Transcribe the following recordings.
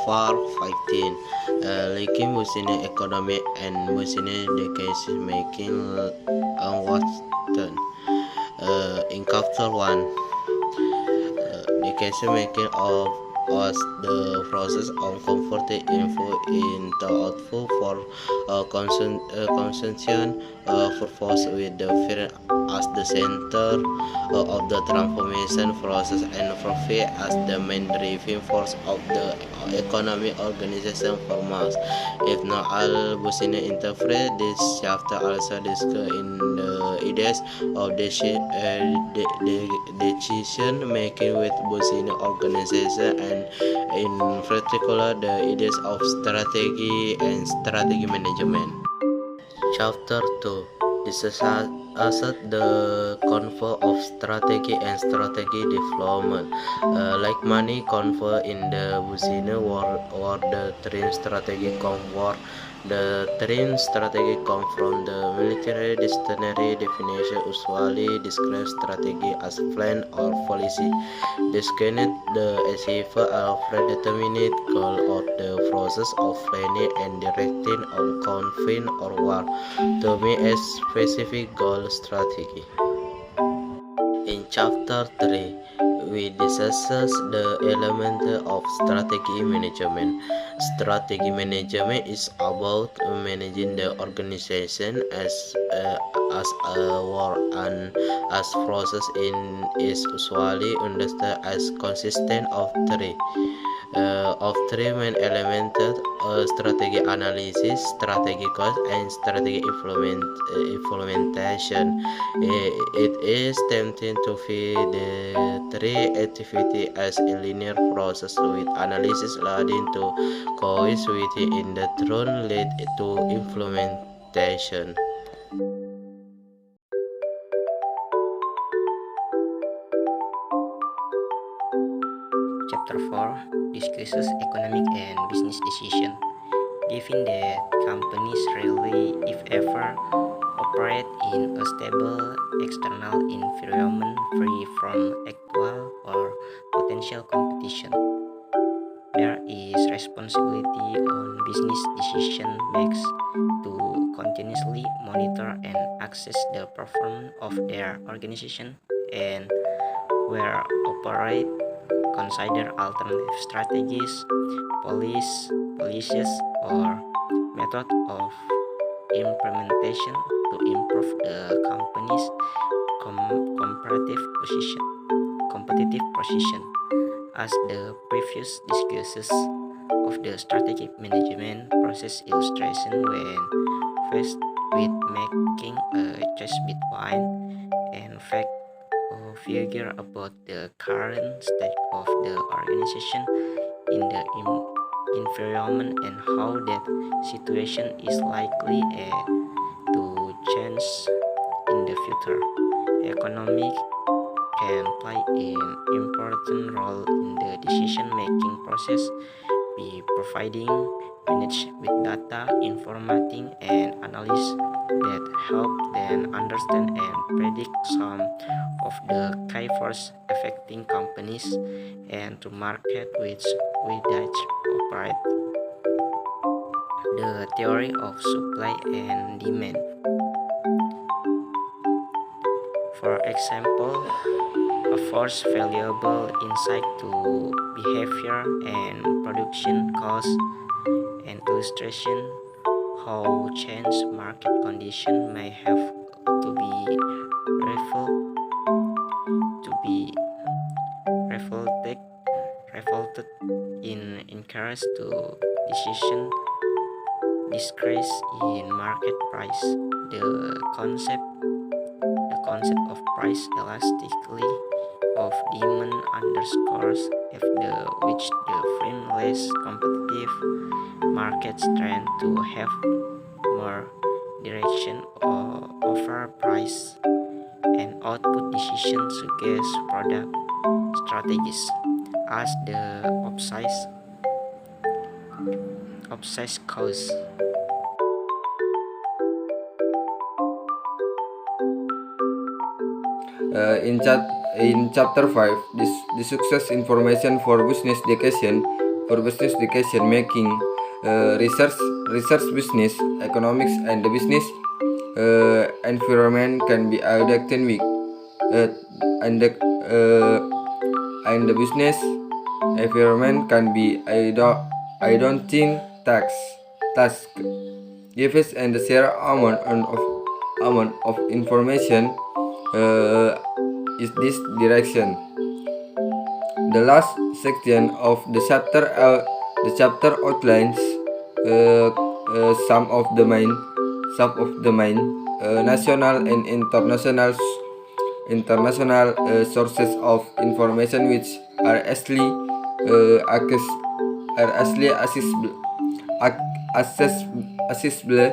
Far 15. Linking business economy and business decision making Watson. In chapter 1, decision making of was the process of converting info into output for consumption purpose with the firm as the center of the transformation process and profit as the main driving force of the economic organization for mass. If not all business interpret this chapter also discuss in the ideas of decision making with business organization and in particular the ideas of strategy and strategy management. Chapter 2 discusses the concept of strategy and strategy development. Like money convert in the business world or the term strategy convert. The term strategy comes from the military dictionary definition usually describes strategy as plan or policy describing the achievement of predetermined goal or the process of planning and directing of conflict or war to meet a specific goal strategy. In chapter 3, we discuss the element of strategy management. Strategy management is about managing the organization as a war and as process is usually understood as consistent of three main elements: strategy analysis, strategy cost, and strategy implementation. It is tempting to view the three activities as a linear process with analysis leading to causality in the turn lead to implementation. Chapter 4 discusses economic and business decision. Given that companies rarely, if ever, operate in a stable external environment free from actual or potential competition, there is responsibility on business decision makers to continuously monitor and assess the performance of their organization and, where appropriate, consider alternative strategies, policies, or method of implementation to improve the company's competitive position. As the previous discussions of the strategic management process illustration when faced with making a choice between and fact or figure about the current state of the organization in the environment and how that situation is likely to change in the future. Economic can play an important role in the decision-making process by providing managed with data, informating, and analysis that help them understand and predict some of the key forces affecting companies and to market which they operate. The theory of supply and demand. For example, offers valuable insight to behavior and production costs and illustration how changed market conditions may have to be reflected in encourage to decision decrease in market price. The concept of price elasticity of demand underscores which the firm less competitive markets tend to have more direction over price and output decisions suggest product strategies as the upsize cost. In chapter 5, this success information for business decision for business decision making, research business economics, and the business environment can be adapted with and the business environment can be I don't think task gives and share amount of information is this direction. The last section of the chapter outlines some of the main national and international sources of information which are actually accessible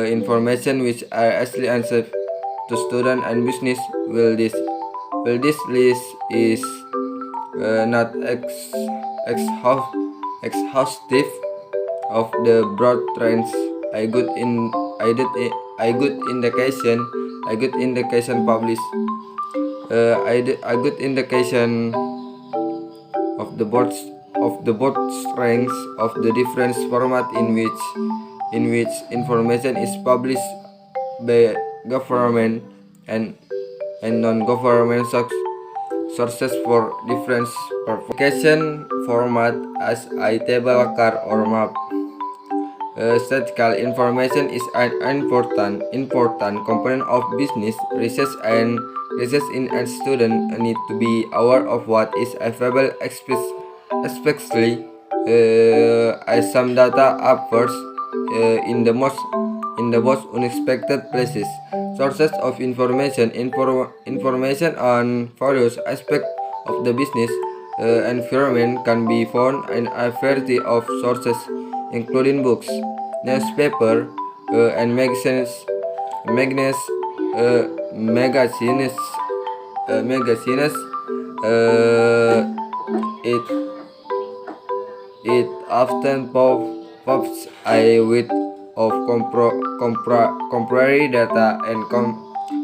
information which are actually answered to student and business. This list is not exhaustive of the broad trends. A good indication published. A good indication of the board strengths of the different format in which information is published by government and non-government sources for different publication format as a table, card, or map. Statistical information is an important component of business research, and students need to be aware of what is available, especially as some data appears in the most unexpected places. Sources of information on various aspects of the business environment can be found in a variety of sources, including books, newspaper, and magazines. It often pops a width of comparative data and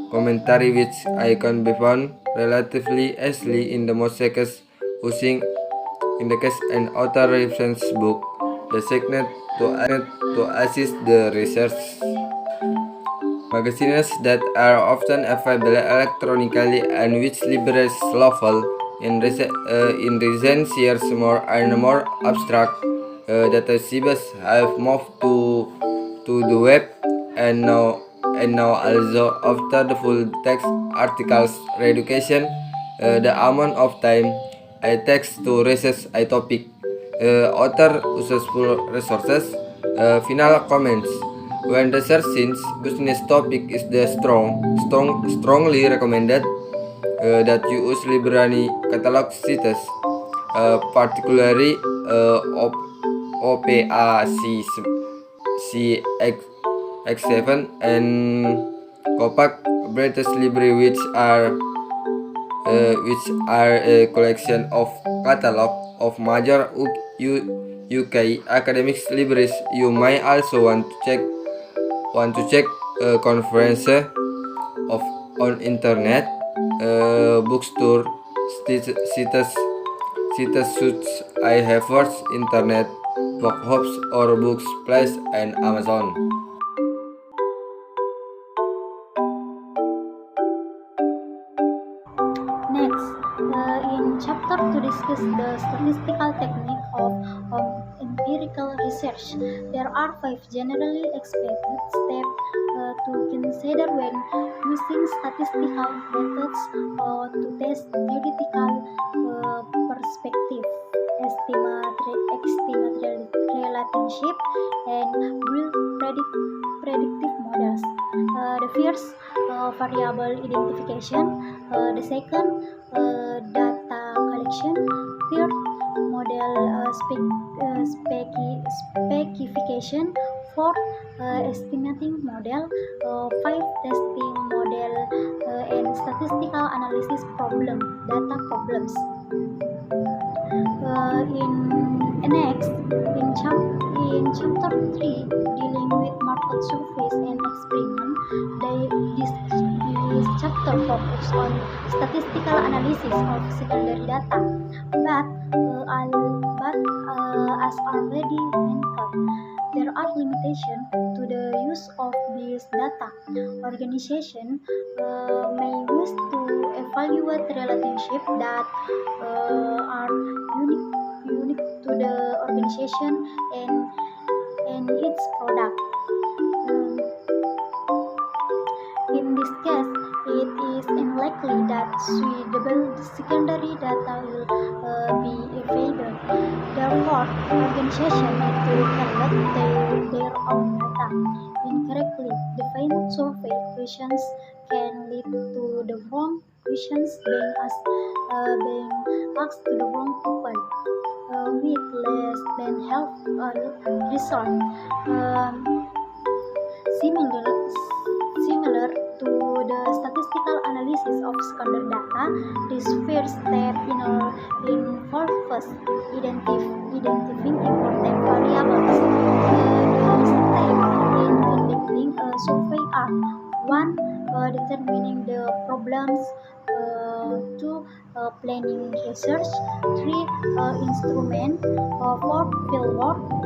commentary which I can be found relatively easily in the most cases using in the case an author reference book designated to assist the research. Magazines that are often available electronically and which liberates level in recent years more and more abstract data sets have moved to the web and now also after the full text articles reeducation the amount of time it takes to research a topic. Author useful resources. Final comments. When researching business topic is the strongly recommended that you use library catalog sites, particularly OPAC CX7 and Compact British Library, which are a collection of catalog of major UK academic libraries. You might also want to check conferences on internet, bookstore sites such I have first internet bookshops or books place and Amazon. Next, in chapter 2 discuss the statistical technique of empirical research. There are 5 generally expected steps to consider when using statistical methods to test theoretical perspective, estimate relationship, and build predictive models. The first, variable identification. The second, data collection. Third, model specification. Fourth, estimating model. Five, testing model and statistical analysis data problems. In chapter 3, dealing with market surveys and experiment, this chapter focuses on statistical analysis of secondary data, but as already mentioned, there are limitations to the use of this data. Organization may wish to evaluate relationships that are unique to the organization and its product. Um, in this case, it is unlikely that suitable secondary data will be available. Therefore, organizations need to collect their own data. Incorrectly defined survey questions can lead to the wrong questions being asked to the wrong people with less than half result. Um, Similar to the statistical analysis of secondary data, this first step involves identifying important variables. The step in conducting a survey are: 1. Determining the problems, 2. Planning research, 3. Instrument, 4. Fieldwork, 5.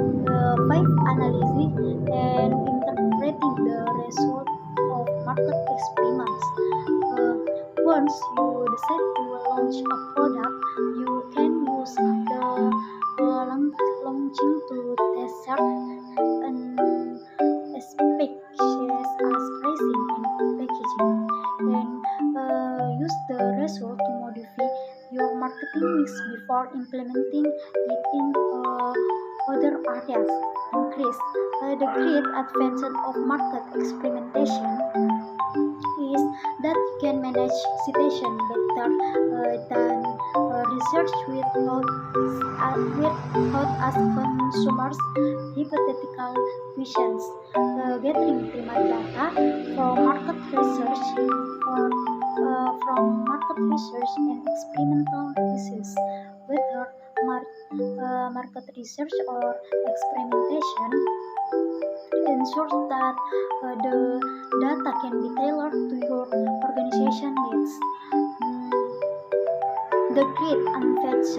Analysis and interpreting the result of market experiments. Once you decide to launch a product, you can use the launching to test certain aspects as pricing and packaging, and use the result to modify your marketing mix before implementing it in other areas. Increase the great advantage of market experimentation is that you can manage citation better than research without ask consumers hypothetical questions. Gathering primary data from market research and experimental disease, whether market research or experimentation, ensures that the data can be tailored to your organization needs. The great advantage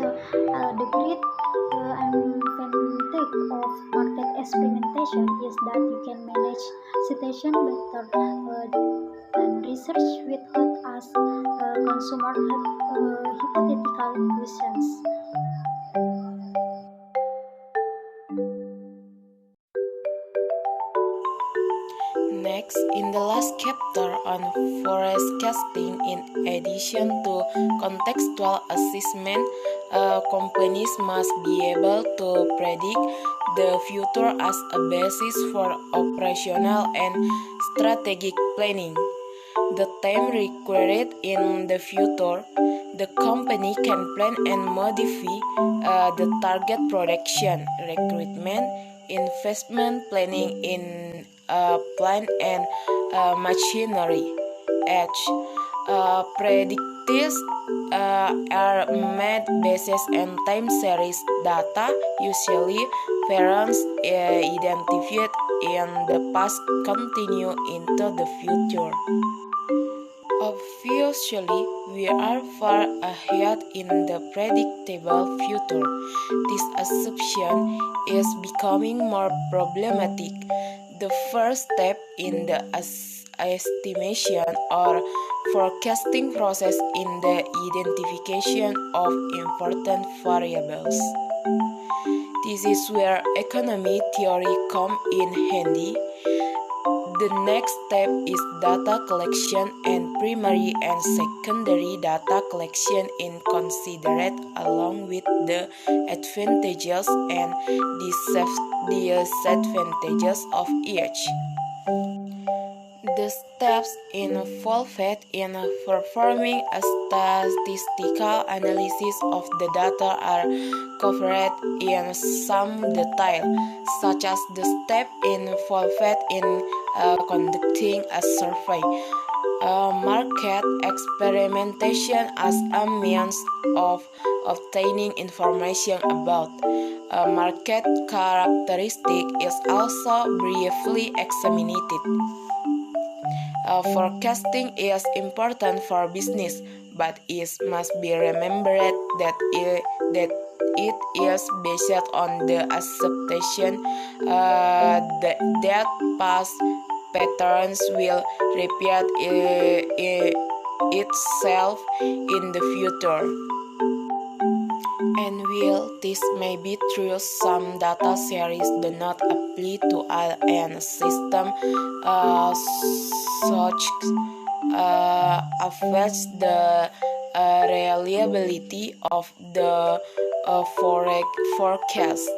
of market experimentation is that you can manage citation better than research without ask consumer hypothetical questions. Next, in the last chapter on forecasting, in addition to contextual assessment, companies must be able to predict the future as a basis for operational and strategic planning. The time required in the future, the company can plan and modify the target production, recruitment, investment planning in plant and machinery. Edge predictions are made based on time series data, usually variance identified in the past continue into the future. Obviously, we are far ahead in the predictable future. This assumption is becoming more problematic. The first step in the estimation or forecasting process in the identification of important variables. This is where economy theory comes in handy. The next step is data collection, and primary and secondary data collection is considered along with the advantages and disadvantages of each. The steps involved in performing a statistical analysis of the data are covered in some detail, such as the step involved in conducting a survey, market experimentation as a means of obtaining information about market characteristic is also briefly examined. Forecasting is important for business, but it must be remembered that it is based on the assumption that past patterns will repeat itself in the future. And while this may be true, some data series do not apply to all and system such affects the reliability of the forecast.